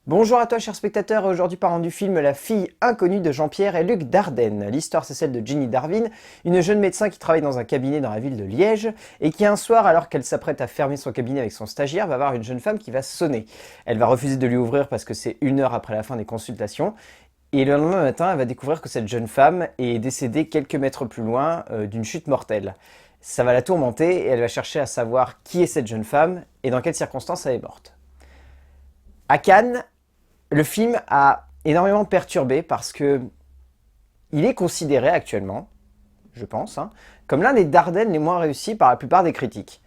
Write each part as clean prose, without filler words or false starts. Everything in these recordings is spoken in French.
Bonjour à toi chers spectateurs, aujourd'hui parlant du film La fille inconnue de Jean-Pierre et Luc Dardenne. L'histoire c'est celle de Jenny Darwin, une jeune médecin qui travaille dans un cabinet dans la ville de Liège et qui un soir, alors qu'elle s'apprête à fermer son cabinet avec son stagiaire, va voir une jeune femme qui va sonner. Elle va refuser de lui ouvrir parce que c'est 1 heure après la fin des consultations et le lendemain matin elle va découvrir que cette jeune femme est décédée quelques mètres plus loin d'une chute mortelle. Ça va la tourmenter et elle va chercher à savoir qui est cette jeune femme et dans quelles circonstances elle est morte. À Cannes, le film a énormément perturbé parce que il est considéré actuellement, je pense, comme l'un des Dardennes les moins réussis par la plupart des critiques.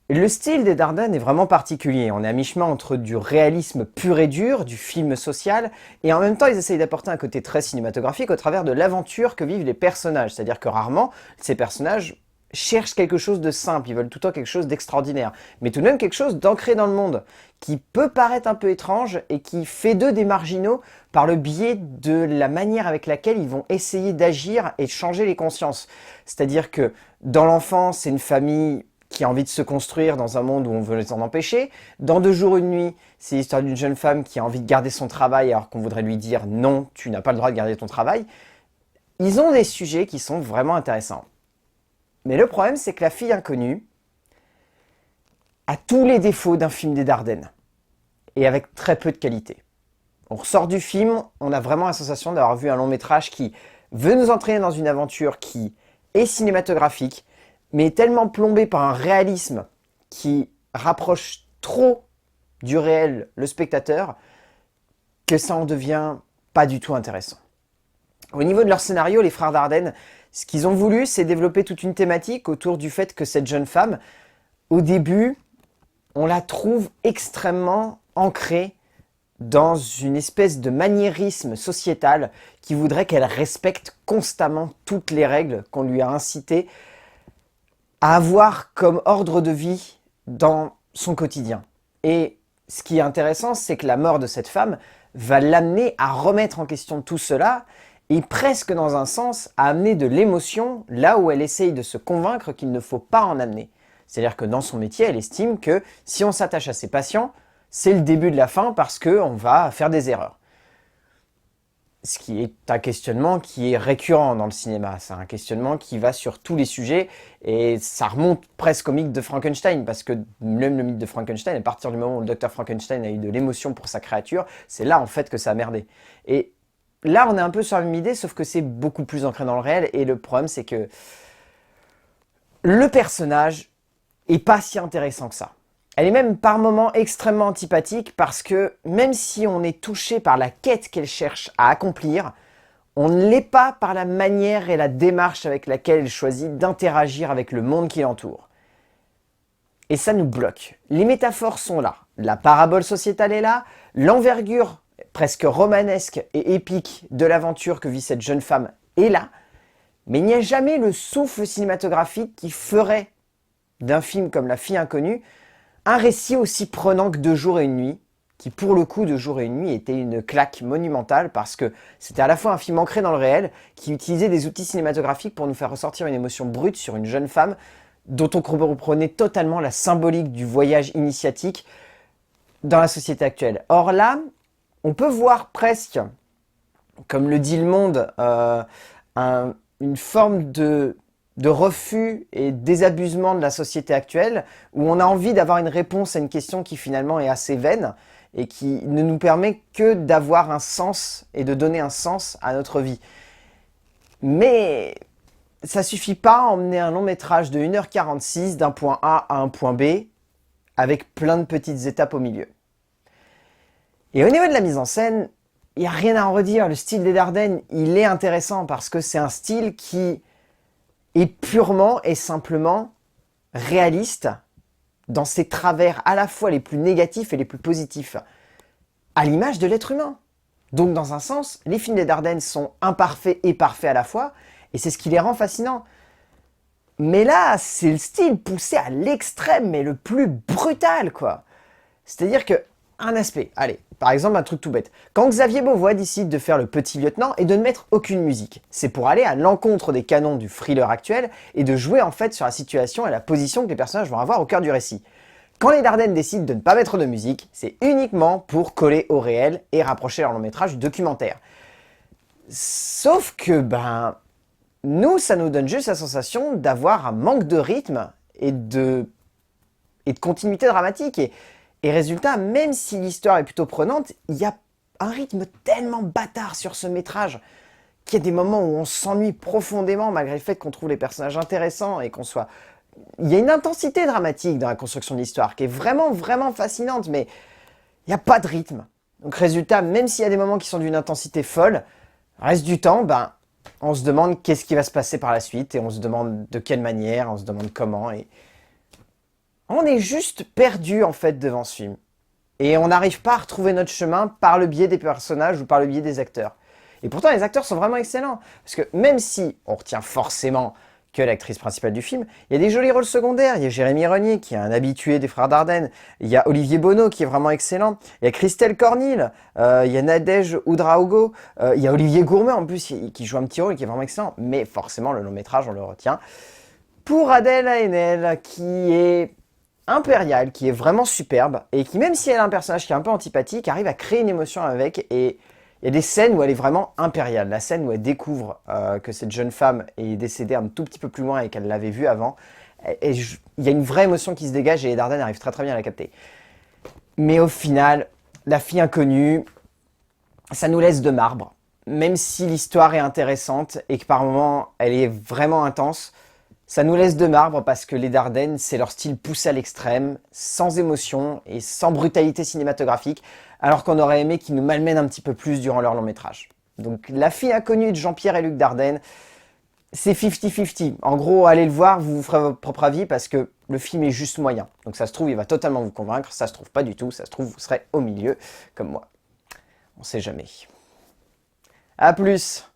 Le style des Dardennes est vraiment particulier. On est à mi-chemin entre du réalisme pur et dur, du film social, et en même temps ils essayent d'apporter un côté très cinématographique au travers de l'aventure que vivent les personnages. C'est-à-dire que rarement, ces personnages cherchent quelque chose de simple, ils veulent tout le temps quelque chose d'extraordinaire, mais tout de même quelque chose d'ancré dans le monde, qui peut paraître un peu étrange et qui fait d'eux des marginaux par le biais de la manière avec laquelle ils vont essayer d'agir et de changer les consciences. C'est-à-dire que dans l'enfance, c'est une famille qui a envie de se construire dans un monde où on veut les en empêcher. Dans 2 jours, 1 nuit, c'est l'histoire d'une jeune femme qui a envie de garder son travail alors qu'on voudrait lui dire non, tu n'as pas le droit de garder ton travail. Ils ont des sujets qui sont vraiment intéressants. Mais le problème, c'est que La fille inconnue a tous les défauts d'un film des Dardennes, et avec très peu de qualité. On ressort du film, on a vraiment la sensation d'avoir vu un long métrage qui veut nous entraîner dans une aventure qui est cinématographique, mais est tellement plombé par un réalisme qui rapproche trop du réel le spectateur, que ça en devient pas du tout intéressant. Au niveau de leur scénario, les frères Dardenne, ce qu'ils ont voulu, c'est développer toute une thématique autour du fait que cette jeune femme, au début, on la trouve extrêmement ancrée dans une espèce de maniérisme sociétal qui voudrait qu'elle respecte constamment toutes les règles qu'on lui a incité à avoir comme ordre de vie dans son quotidien. Et ce qui est intéressant, c'est que la mort de cette femme va l'amener à remettre en question tout cela et presque dans un sens à amener de l'émotion là où elle essaye de se convaincre qu'il ne faut pas en amener. C'est-à-dire que dans son métier, elle estime que si on s'attache à ses patients, c'est le début de la fin parce qu'on va faire des erreurs. Ce qui est un questionnement qui est récurrent dans le cinéma. C'est un questionnement qui va sur tous les sujets et ça remonte presque au mythe de Frankenstein parce que même le mythe de Frankenstein, à partir du moment où le docteur Frankenstein a eu de l'émotion pour sa créature, c'est là en fait que ça a merdé. Et là, on est un peu sur la même idée, sauf que c'est beaucoup plus ancré dans le réel et le problème, c'est que le personnage est pas si intéressant que ça. Elle est même par moments extrêmement antipathique parce que même si on est touché par la quête qu'elle cherche à accomplir, on ne l'est pas par la manière et la démarche avec laquelle elle choisit d'interagir avec le monde qui l'entoure. Et ça nous bloque. Les métaphores sont là. La parabole sociétale est là. L'envergure presque romanesque et épique de l'aventure que vit cette jeune femme est là. Mais il n'y a jamais le souffle cinématographique qui ferait d'un film comme La fille inconnue un récit aussi prenant que 2 jours et 1 nuit, qui pour le coup 2 jours et 1 nuit était une claque monumentale parce que c'était à la fois un film ancré dans le réel qui utilisait des outils cinématographiques pour nous faire ressortir une émotion brute sur une jeune femme dont on reprenait totalement la symbolique du voyage initiatique dans la société actuelle. Or là, on peut voir presque, comme le dit Le Monde, une forme de refus et désabusement de la société actuelle, où on a envie d'avoir une réponse à une question qui finalement est assez vaine et qui ne nous permet que d'avoir un sens et de donner un sens à notre vie. Mais ça suffit pas à emmener un long métrage de 1h46 d'un point A à un point B avec plein de petites étapes au milieu. Et au niveau de la mise en scène, il n'y a rien à en redire. Le style des Dardennes, il est intéressant parce que c'est un style qui est purement et simplement réaliste dans ses travers à la fois les plus négatifs et les plus positifs, à l'image de l'être humain. Donc dans un sens, les films des Dardennes sont imparfaits et parfaits à la fois, et c'est ce qui les rend fascinants. Mais là, c'est le style poussé à l'extrême, mais le plus brutal, quoi. C'est-à-dire que, un aspect, allez, par exemple un truc tout bête. Quand Xavier Beauvois décide de faire le petit lieutenant et de ne mettre aucune musique, c'est pour aller à l'encontre des canons du thriller actuel et de jouer en fait sur la situation et la position que les personnages vont avoir au cœur du récit. Quand les Dardenne décident de ne pas mettre de musique, c'est uniquement pour coller au réel et rapprocher leur long métrage du documentaire. Sauf que, nous, ça nous donne juste la sensation d'avoir un manque de rythme et de continuité dramatique. Et résultat, même si l'histoire est plutôt prenante, il y a un rythme tellement bâtard sur ce métrage qu'il y a des moments où on s'ennuie profondément malgré le fait qu'on trouve les personnages intéressants et qu'on soit... Il y a une intensité dramatique dans la construction de l'histoire qui est vraiment, vraiment fascinante, mais il n'y a pas de rythme. Donc résultat, même s'il y a des moments qui sont d'une intensité folle, le reste du temps, on se demande qu'est-ce qui va se passer par la suite, et on se demande de quelle manière, on se demande comment, et on est juste perdu en fait devant ce film. Et on n'arrive pas à retrouver notre chemin par le biais des personnages ou par le biais des acteurs. Et pourtant, les acteurs sont vraiment excellents. Parce que même si on retient forcément que l'actrice principale du film, il y a des jolis rôles secondaires. Il y a Jérémy Renier, qui est un habitué des Frères Dardenne. Il y a Olivier Bonneau, qui est vraiment excellent. Il y a Christelle Cornille. Il y a Nadège Oudraogo. Il y a Olivier Gourmet, en plus, qui joue un petit rôle et qui est vraiment excellent. Mais forcément, le long métrage, on le retient pour Adèle Haenel, qui est impériale, qui est vraiment superbe, et qui, même si elle a un personnage qui est un peu antipathique, arrive à créer une émotion avec, et il y a des scènes où elle est vraiment impériale. La scène où elle découvre que cette jeune femme est décédée un tout petit peu plus loin et qu'elle l'avait vue avant, et il y a une vraie émotion qui se dégage, et les Dardenne arrivent très très bien à la capter. Mais au final, La fille inconnue, ça nous laisse de marbre. Même si l'histoire est intéressante, et que par moments, elle est vraiment intense, ça nous laisse de marbre parce que les Dardenne, c'est leur style poussé à l'extrême, sans émotion et sans brutalité cinématographique, alors qu'on aurait aimé qu'ils nous malmènent un petit peu plus durant leur long métrage. Donc La fille inconnue de Jean-Pierre et Luc Dardenne, c'est 50-50. En gros, allez le voir, vous vous ferez votre propre avis parce que le film est juste moyen. Donc ça se trouve, il va totalement vous convaincre, ça se trouve pas du tout, ça se trouve, vous serez au milieu, comme moi. On sait jamais. A plus!